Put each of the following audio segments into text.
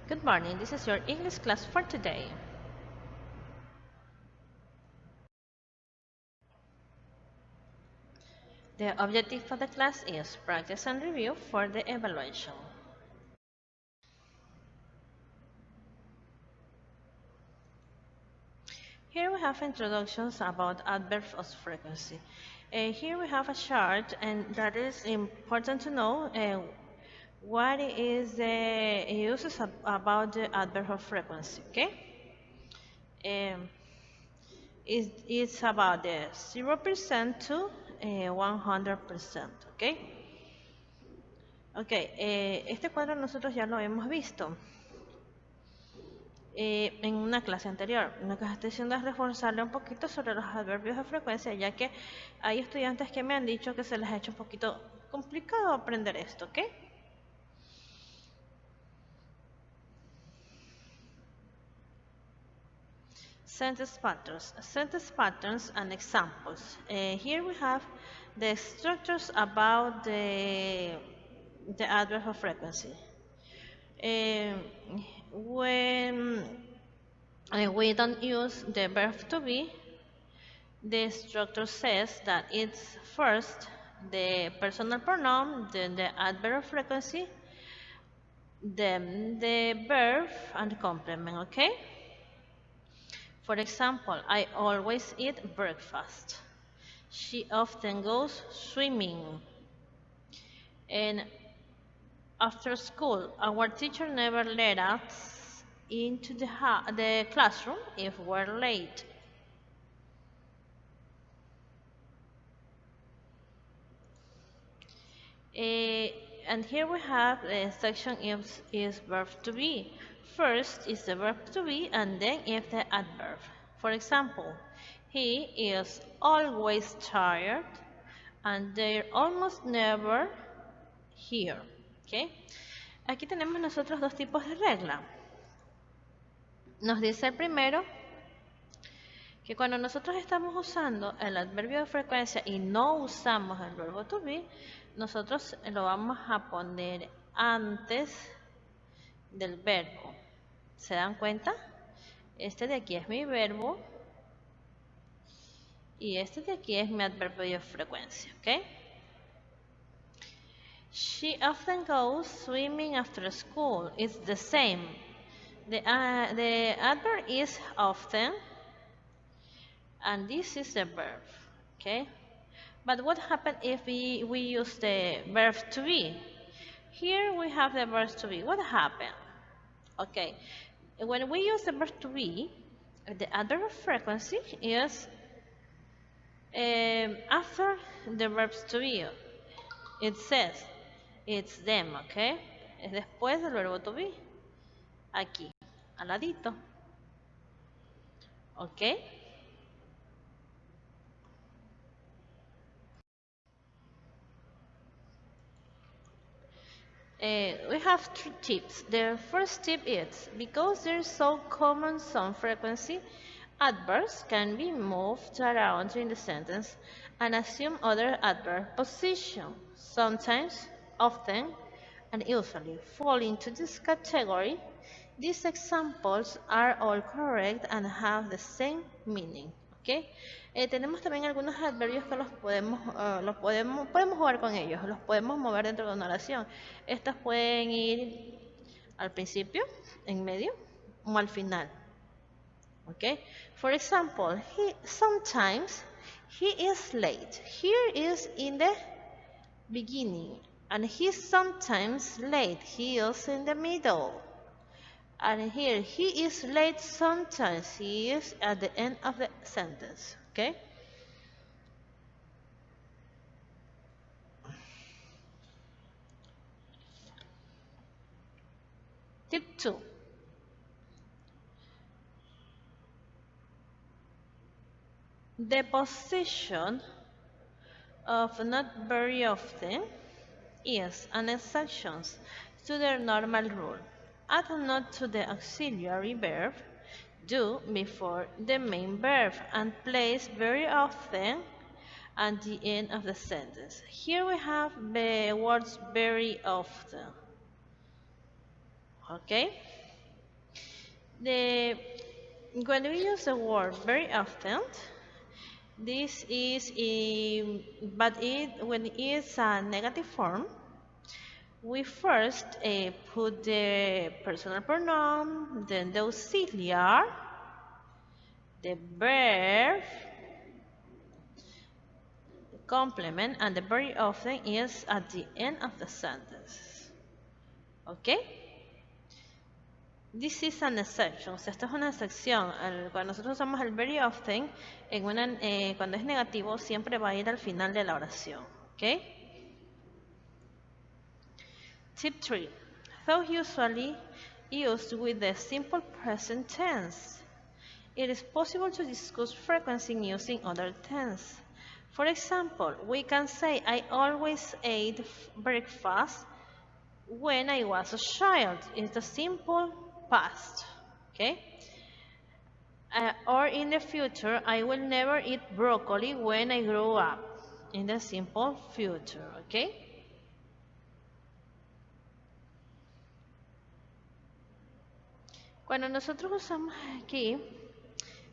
Good morning, this is your English class for today. The objective of the class is practice and review for the evaluation. Here we have introductions about adverbs of frequency. Here we have a chart, and that is important to know what is the uses about the adverb of frequency. Okay, um, it's about the 0% to 100%. Okay. Ok, este cuadro nosotros ya lo hemos visto en una clase anterior. Lo que estoy haciendo es reforzarle un poquito sobre los adverbios de frecuencia, ya que hay estudiantes que me han dicho que se les ha hecho un poquito complicado aprender esto, ¿ok? Sentence patterns and examples. Here we have the structures about the adverb of frequency. When we don't use the verb to be, the structure says that it's first the personal pronoun, then the adverb of frequency, then the verb and complement, okay? For example, I always eat breakfast. She often goes swimming. And after school, our teacher never let us into the classroom if we're late. And here we have the section is verb to be. First is the verb to be and then is the adverb. For example, he is always tired and they're almost never here. ¿Okay? Aquí tenemos nosotros dos tipos de regla. Nos dice el primero que cuando nosotros estamos usando el adverbio de frecuencia y no usamos el verbo to be, nosotros lo vamos a poner antes del verbo. ¿Se dan cuenta? Este de aquí es mi verbo y este de aquí es mi adverbio de frecuencia, ¿ok? She often goes swimming after school. It's the same. The adverb is often, and this is the verb, okay? But what happens if we use the verb to be? Here we have the verb to be. What happened? Okay, when we use the verb to be, the adverb frequency is after the verbs to be. It says it's them, okay? Es después del verbo to be. Aquí, al ladito. Okay? We have 3 tips. The first tip is, because they're so common some frequency, adverbs can be moved around in the sentence and assume other adverb position. Sometimes, often, and usually fall into this category. These examples are all correct and have the same meaning. ¿Okay? Tenemos también algunos adverbios que podemos jugar con ellos, los podemos mover dentro de una oración. Estos pueden ir al principio, en medio o al final. Okay? For example, sometimes he is late. Here is in the beginning, and he's sometimes late. He is in the middle. And here, he is late sometimes. He is at the end of the sentence. Okay? Tip 2. The position of not very often is an exception to the normal rule. Add a not to the auxiliary verb do before the main verb and place very often at the end of the sentence. Here we have the words very often. Okay? The when we use the word very often, this is but when it's a negative form, we first put the personal pronoun, then the auxiliary, the verb, complement, and the very often is at the end of the sentence. Okay? This is an exception, o sea, esto es una excepción. Cuando nosotros usamos el very often, cuando es negativo, siempre va a ir al final de la oración. ¿Ok? Tip 3. Though usually used with the simple present tense, it is possible to discuss frequency using other tense. For example, we can say, I always ate breakfast when I was a child. It's the simple past. Okay? Or in the future, I will never eat broccoli when I grow up. In the simple future. Okay? Cuando nosotros usamos aquí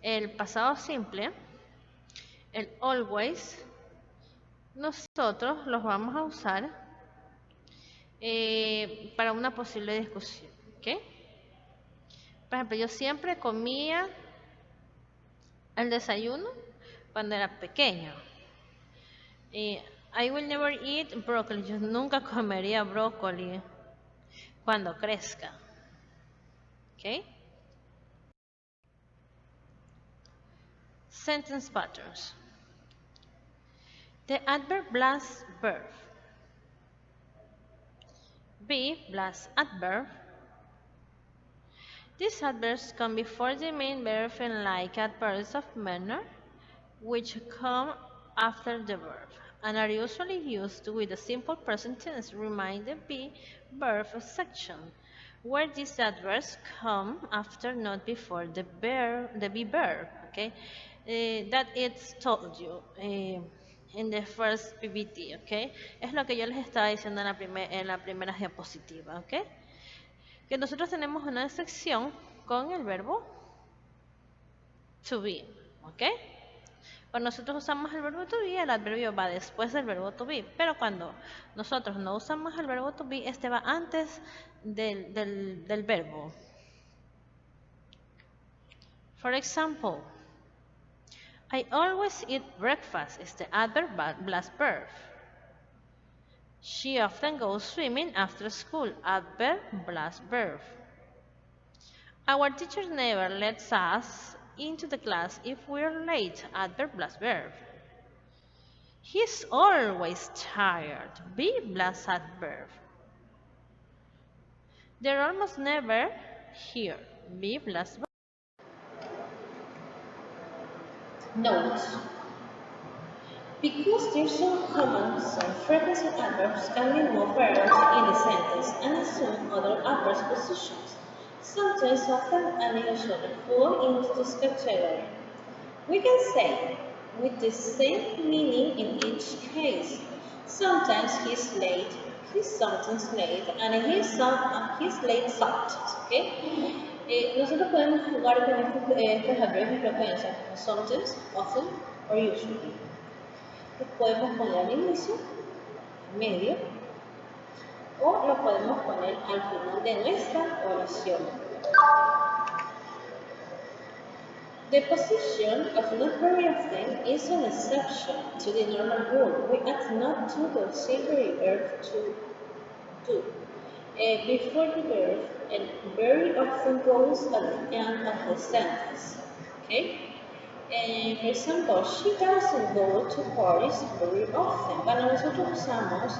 el pasado simple, el always, nosotros los vamos a usar para una posible discusión. ¿Ok? Por ejemplo, yo siempre comía el desayuno cuando era pequeño. I will never eat broccoli. Yo nunca comería brócoli cuando crezca. ¿Ok? Sentence patterns. The adverb plus verb. Be plus adverb. These adverbs come before the main verb and like adverbs of manner, which come after the verb, and are usually used with the simple present tense. Remind the be verb section, where these adverbs come after, not before the be verb. Okay, that it's told you in the first PPT. Okay, es lo que yo les estaba diciendo en la primera diapositiva. Okay, que nosotros tenemos una sección con el verbo to be. Okay. Cuando nosotros usamos el verbo to be, el adverbio va después del verbo to be. Pero cuando nosotros no usamos el verbo to be, este va antes del verbo. For example, I always eat breakfast is the adverb plus verb. She often goes swimming after school, adverb plus verb. Our teacher never lets us into the class if we're late, adverb plus verb. He's always tired, be plus adverb. They're almost never here, be plus verb. Note: because they're so common, some frequency adverbs can be moved around in the sentence and assume other adverb positions. Sometimes, often, and usually fall into this category. We can say, with the same meaning in each case. Sometimes he's late, he's sometimes late, and he's late sometimes. ¿Okay? Nosotros podemos jugar con estos adverbios de frecuencia, sometimes, often, or usually. Los podemos poner al inicio, en medio, o los podemos poner al final de nuestra oración. The position of not very often is an exception to the normal rule. We add not to the auxiliary verb to do before the verb, and very often goes at the end of the sentence. Okay? For example, she doesn't go to parties very often. Cuando nosotros usamos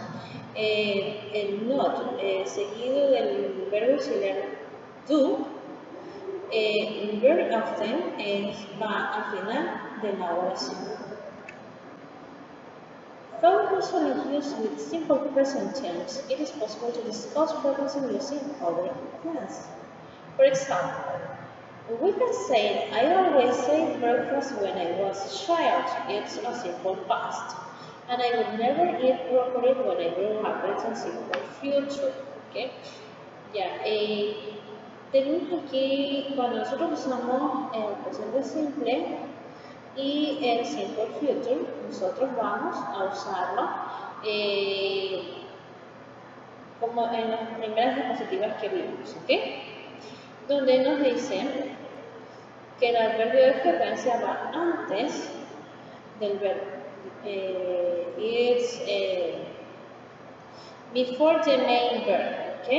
el not seguido del verbo auxiliar do, very often va al final de la oración. Though usually used with simple present tense, it is possible to discuss frequency using other tense. For example, we can say, I always ate breakfast when I was a child. It's a simple past. And I would never eat broccoli when I grow up. It's a simple future. Okay? Yeah. Tenemos aquí, cuando nosotros usamos el presente simple y el simple future, nosotros vamos a usarlo eh, como en las primeras diapositivas que vimos, ¿ok? Donde nos dice que el adverbio de frecuencia va antes del verbo. It's before the main verb, ¿ok?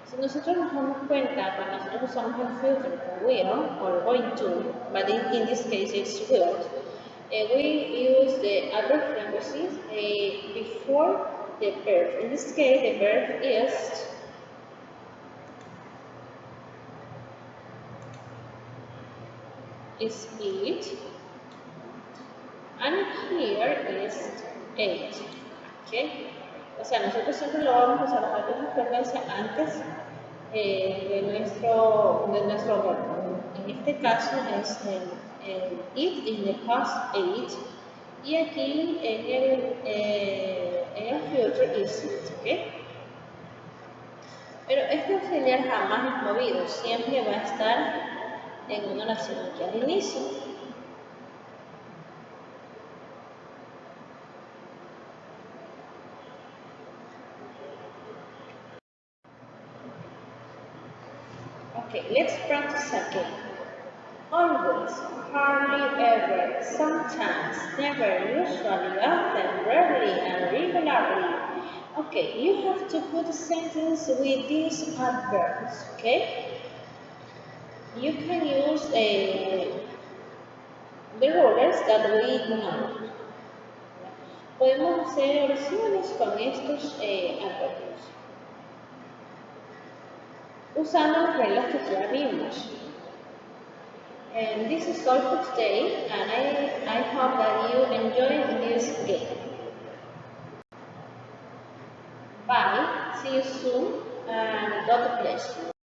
Si nosotros nos damos cuenta, cuando nosotros usamos el filter con will or going to, but in this case it's will, we use the adverb frequencies before the verb. In this case, the verb is eat, and here is ate. ¿Okay? O sea, nosotros siempre lo vamos a usar las altas frecuencias antes de nuestro verbo. En este caso es el eat in the past ate, y aquí en el future is it. ¿Okay? Pero este auxiliar jamás es movido, siempre va a estar en una oración aquí al inicio. Okay, let's practice again. Always, hardly ever, sometimes, never, usually, often, rarely, and regularly. Okay, you have to put a sentence with these adverbs, okay? You can use the rulers that we know. Podemos hacer oraciones con estos adverbios, usando las reglas que ya vimos. And this is all for today, and I hope that you enjoyed this game. Bye, see you soon, and God bless you.